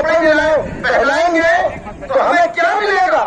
کپڑے پہنائیں گے تو ہمیں کیا ملے گا؟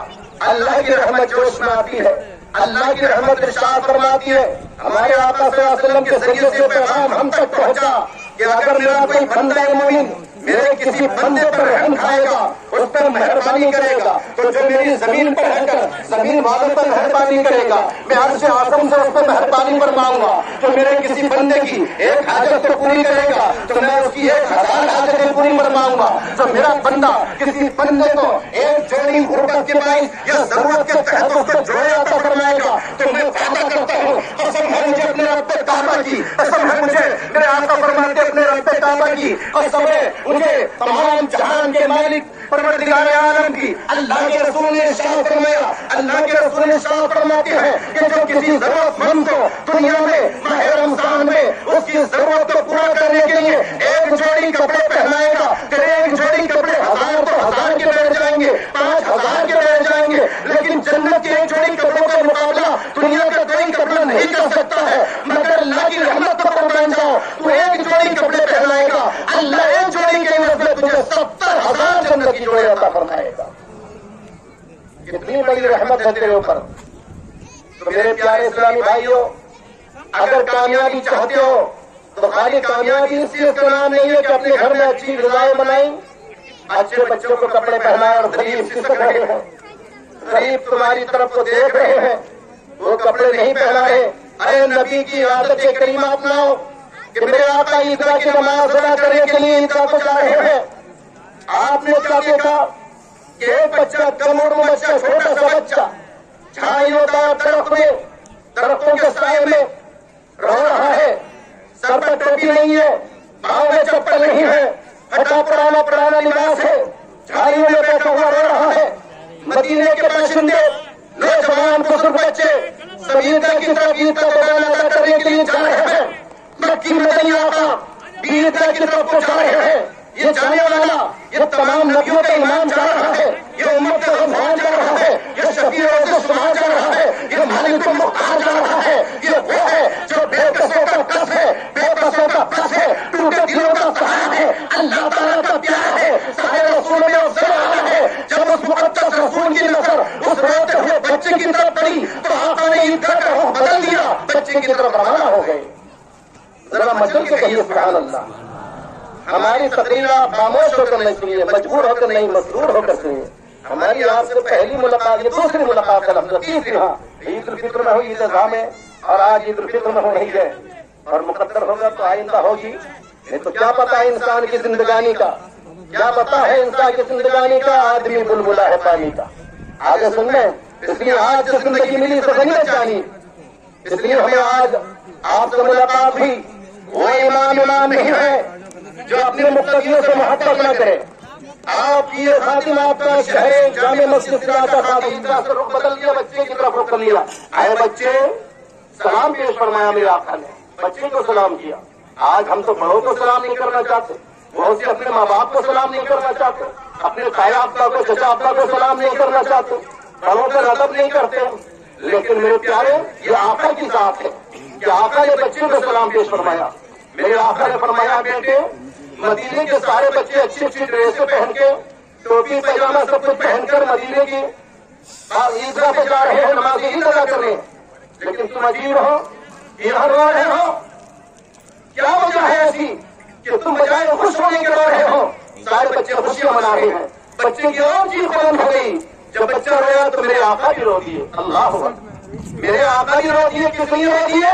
اللہ کی رحمت جوش میں آتی ہے، اللہ کی رحمت ارشاد فرماتی ہے، ہمارے آقا صلی اللہ علیہ وسلم کے ذریعے سے پیغام ہم تک پہنچا کہ اگر میرا کوئی بندہ مومن میرے کسی بندے پر رحم کھائے گا، اس پر مہربانی کرے گا، تو جو میری زمین پر رہ کر زمین والوں پر مہربانی کرے گا میں عرش اعظم سے اس پر مہربانی فرماؤں گا۔ جو میرے کسی بندے کی ایک حاجت کو پوری کرے گا تو میں اس کی 1000 حاجتیں پوری فرماؤں گا۔ جو میرا بندہ کسی بندے کو ایک جوڑی غربت کے باعث یا ضرورت کے تحت اس کو جوڑے عطا فرمائے گا تو میں وعدہ کرتا ہوں، قسم ہے مجھے اپنے رب کعبہ کی، قسم ہے مجھے میرے آقا فرماتے اپنے رب کعبہ کی، قسم ہے مجھے تمام جہان کے مالک پروردگار عالم کی، اللہ کے رسول نے ارشاد فرمایا، اللہ کے رسول نے ارشاد فرماتے ہیں کہ جو کسی ضرورت مند کو دنیا میں ماہ رمضان میں اس کی ضرورت کو پورا کرنے کے لیے ایک جوڑی کپڑے پہنائے گا تو ایک جوڑی کپڑے 1000 تو 1000 کے بیٹھ جائیں گے، 5000 کے بیٹھ جائیں گے، لیکن جنت کے ایک جوڑی کپڑوں کا مقابلہ دنیا کا کوئی کپڑا نہیں کر سکتا ہے۔ مگر اللہ کی رحمت پر بن جاؤ تو ایک جوڑی کپڑے پہنائے گا، اللہ ایک جوڑی کے عوض میں تجھے 70,000 جنت کی جوڑے عطا فرمائے گا۔ کتنی بڑی رحمت ہے تیرے اوپر۔ تو میرے پیارے اسلامی بھائیوں، اگر کامیابی چاہتے ہو تو خالی کامیابی اس چیز کا نام نہیں ہے کہ اپنے گھر میں اچھی غذائیں بنائیں، اچھے بچوں کو کپڑے پہنائے اور غریب سسک رہے ہیں، غریب تمہاری طرف کو دیکھ رہے ہیں، وہ کپڑے نہیں پہنا رہے۔ ارے نبی کی عادت کریمہ اپناؤ کہ میرے آقا عیدگاہ کی نماز ادا کرنے کے لیے عیدگاہ کو جا رہے ہیں۔ آپ نے کیا دیکھا کہ ایک بچہ کم عمر بچہ، چھوٹا سا بچہ چھائی ہوتا ہے درخت میں، درختوں کے سائے میں رو رہا ہے، سر پر ٹوپی نہیں ہے، پاؤں میں چپل نہیں ہے، پھٹا پرانا لباس ہے، چھائیوں میں بیٹھا ہوا رو رہا ہے۔ مدینے کے باشندے نوجوان بزرگ بچے سب عیدگاہ کی طرف عیدگاہ کو ادا کرنے کے لیے جا رہے ہیں۔ مکی مدنی آقا عیدگاہ کی طرف کو جا رہے ہیں۔ یہ جانے والا، یہ تمام نبیوں کا امام جا رہا ہے، یہ امت کا غمخوار جا رہا ہے، یہ شفیع الصبح جا رہا ہے، یہ مالک المختار جا رہا ہے، یہ وہ ہے جو بے کسوں کا کس ہے، بے بسوں کا بس ہے، ٹوٹے دلوں کا سہارا ہے، اللہ تعالیٰ کا پیار ہے، سارے رسولوں میں افضل آیا ہے۔ جب اس مقدس رسول کی نظر اس روتے ہوئے بچے کی طرف پڑی تو آقا نے عیدگاہ کا رخ بدل دیا، بچے کی طرف روانہ ہو گئے۔ ذرا مچل کے کہیے سبحان اللہ۔ ہماری تقریر آپ خاموش ہو کر نہیں سنیے، مجبور ہو کر نہیں، مسرور ہو کر سنیے۔ ہماری آپ سے پہلی ملاقات، یہ دوسری ملاقات ہے، تیسری ہاں عید الفطر میں ہوئی، عید اضحیٰ میں، اور آج عید الفطر میں ہو رہی ہے، اور مقدر ہوگا تو آئندہ ہوگی۔ نہیں تو کیا پتا ہے انسان کی زندگانی کا، کیا پتا ہے انسان کی زندگانی کا، آدمی بلبلا ہے پانی کا۔ آگے سن لیں، اس لیے آج جو زندگی ملی تو غنیمت جانی، اس لیے ہمیں آج آپ سے ملاقات ہوئی۔ وہ امام نہیں ہے جو اپنے مقتدیوں سے محبت نہ کرے۔ آپ کی یہ خاتمہ آپ کا شہر جامع مسجد سے آتا تھا، عیدگاہ سے رخ بدل دیا، بچے کی طرف رخ کر لیا۔ آئے بچے، سلام پیش فرمایا میرے آقا نے، بچے کو سلام کیا۔ آج ہم تو بڑوں کو سلام نہیں کرنا چاہتے، بہت سے اپنے ماں باپ کو سلام نہیں کرنا چاہتے، اپنے تایا ابا کو، چچا ابا کو سلام نہیں کرنا چاہتے، بڑوں پر ادب نہیں کرتے۔ لیکن میرے پیارے، یہ آقا کی ذات ہے کہ آقا نے بچے کو سلام پیش فرمایا۔ میرے آقا نے فرمایا بیٹے، مدینے کے سارے بچے اچھی اچھی ڈریسیں پہن کے، ٹوپی پائجامہ سب کچھ پہن کر مدینے کی عیدگاہ پہ جا رہے ہیں، نماز عید ادا کر رہے ہیں، لیکن تم عجیب ہو، یہاں رو رہے ہو۔ کیا وجہ ہے ایسی کہ تم بجائے خوش ہونے کے رو رہے ہو؟ سارے بچے خوشیاں منا رہے ہیں۔ بچے کی اور چیز بلند ہو گئی، جب بچہ رویا تو میرے آقا بھی رو دیے۔ اللہ اکبر، میرے آقا بھی رو دیے۔ کس لیے رو دیے؟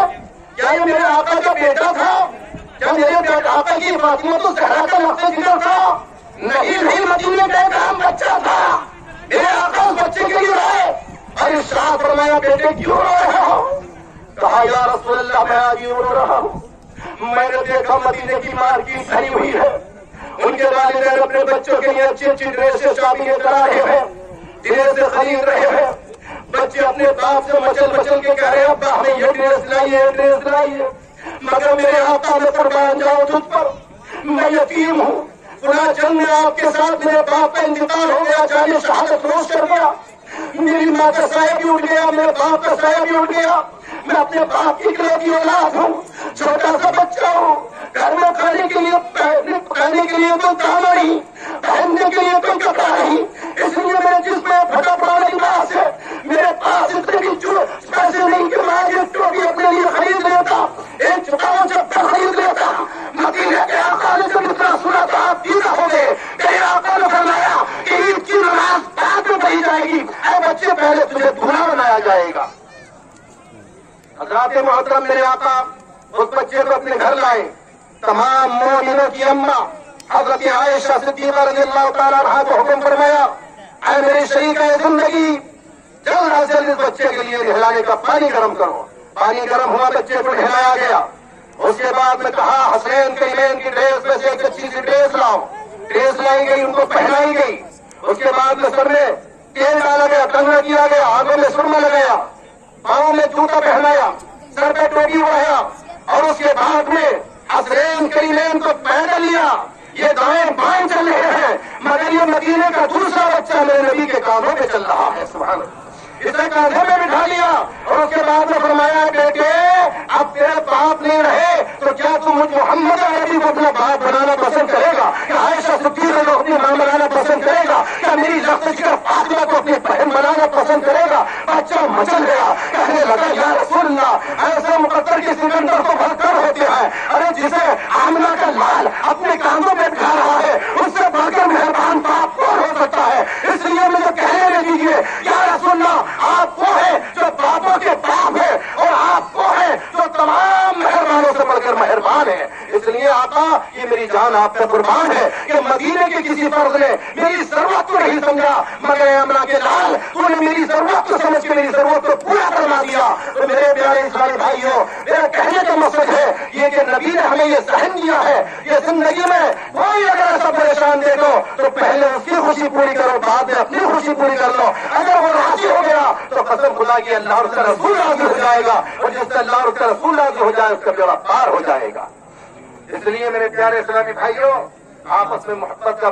کیا یہ میرے آقا کا بیٹا تھا؟ کیا میرے آقا کی فاطمہ تو زہرا کا لقب ذکر تھا؟ نہیں، مدینے کا ایک عام بچہ تھا۔ میرے آقا اس بچے کے لیے روئے اور ارشاد فرمایا بیٹے کیوں رو رہے ہو؟ کہا یا رسول اللہ میں آج یوں رو رہا ہوں، میں نے دیکھا مدینے کی مارکیٹ بھری ہوئی ہے، ان کے والدین اپنے بچوں کے لیے اچھی اچھی ڈریسیں شاپنگ کرا رہے ہیں، ڈریسیں خرید رہے ہیں۔ بچے اپنے باپ سے مچل کے کہہ رہے ہیں ابا ہمیں یہ ڈریس لائیے، یہ ڈریس لائیے، مگر میرے آقا میں قربان جاؤ تجھ پر، میں یتیم ہوں، فلاں جنگ میں آپ کے ساتھ میرے باپ کا انتقال ہو گیا، جانے شہادت نوش کر گیا، میری ماں کا سایہ بھی اٹھ گیا، میرے باپ کا سایہ بھی اٹھ گیا، میں اپنے باپ کی اکلوتی اولاد ہوں، چھوٹا سا بچہ ہوں، گھر میں کھانے کے لیے تو دانا نہیں، پہننے کے اکرم میرے آقا اس بچے کو اپنے گھر لائے. تمام مومنوں کی اماں حضرت عائشہ صدیقہ رضی اللہ تعالیٰ عنہا کو حکم فرمایا, اے میری شریک زندگی, جلد از جلد اس بچے کے لیے نہلانے کا پانی گرم کرو. پانی گرم ہوا, بچے کو نہلایا گیا. اس کے بعد میں کہا حسین کریمین کی ڈریس میں سے ایک اچھی سی ڈریس لاؤ. ڈریس لائی گئی, ان کو پہنائی گئی. اس کے بعد میں سر میں تیل ڈالا گیا, کنگھا کیا گیا, آنکھوں میں سرما لگایا, پاؤں میں جوتا پہنایا, سر پہ ٹوپی اڑایا, اور اس کے بعد میں حسین کریمین کو پہن لیا. یہ دائیں بائیں چل رہے ہیں, مگر یہ مدینے کا دوسرا بچہ میرے نبی کے کانوں پہ چل رہا ہے. سبحان اللہ. اسے کاندھے میں بٹھا لیا اور اس کے بعد میں فرمایا, بیٹے اب تیرے باپ نہیں رہے تو کیا تم مجھ محمد عربی کو اپنا باپ بنانا پسند کرے گا؟ کیا عائشہ صدیقہ کو اپنی ماں بنانا پسند کرے گا؟ کیا میری لخت جگر فاطمہ کو اپنی بہن بنانا پسند کرے گا؟ بچہ مچل گیا, کہنے لگا یا رسول اللہ, ایسے مقدر کے سکندر تو بڑھ کر ہوتے ہیں. ارے جسے آمنہ کا لال اپنے کاندھوں میں بٹھا رہا ہے, اس سے بڑھ کر مہربان باپ کون ہو سکتا ہے؟ اس لیے مجھے کہنے دیجیے یا رسول اللہ, آپ وہ ہیں جو باپوں کے باپ ہیں, اور آپ وہ ہیں جو تمام مہربانوں سے بڑھ کر مہربان ہیں. اس لیے آقا یہ میری جان آپ پہ قربان ہے کہ مدینے کے کسی فرد نے میری ضرورت کو نہیں سمجھا, مگر آمنہ کے لال تو نے میری ضرورت کو سمجھ کے میری ضرورت کو پورا کروا دیا. تو میرے پیارے اسلامی بھائیوں, میرا کہنے کا مقصد ہے یہ کہ نبی نے ہمیں یہ ذہن دیا ہے, یہ زندگی میں کوئی اگر ایسا پریشان دیکھو تو پہلے اس کی خوشی پوری کرو, بعد میں اپنی خوشی پوری کر لو. اگر وہ راضی ہو گیا تو قسم خدا کی اللہ اور اس کا رسول راضی ہو جائے گا, اور جس سے اللہ اور اس کا رسول راضی ہو جائے اس کا بیڑا پار ہو جائے گا. اس لیے میرے پیارے اسلامی بھائیوں, آپس میں محبت کا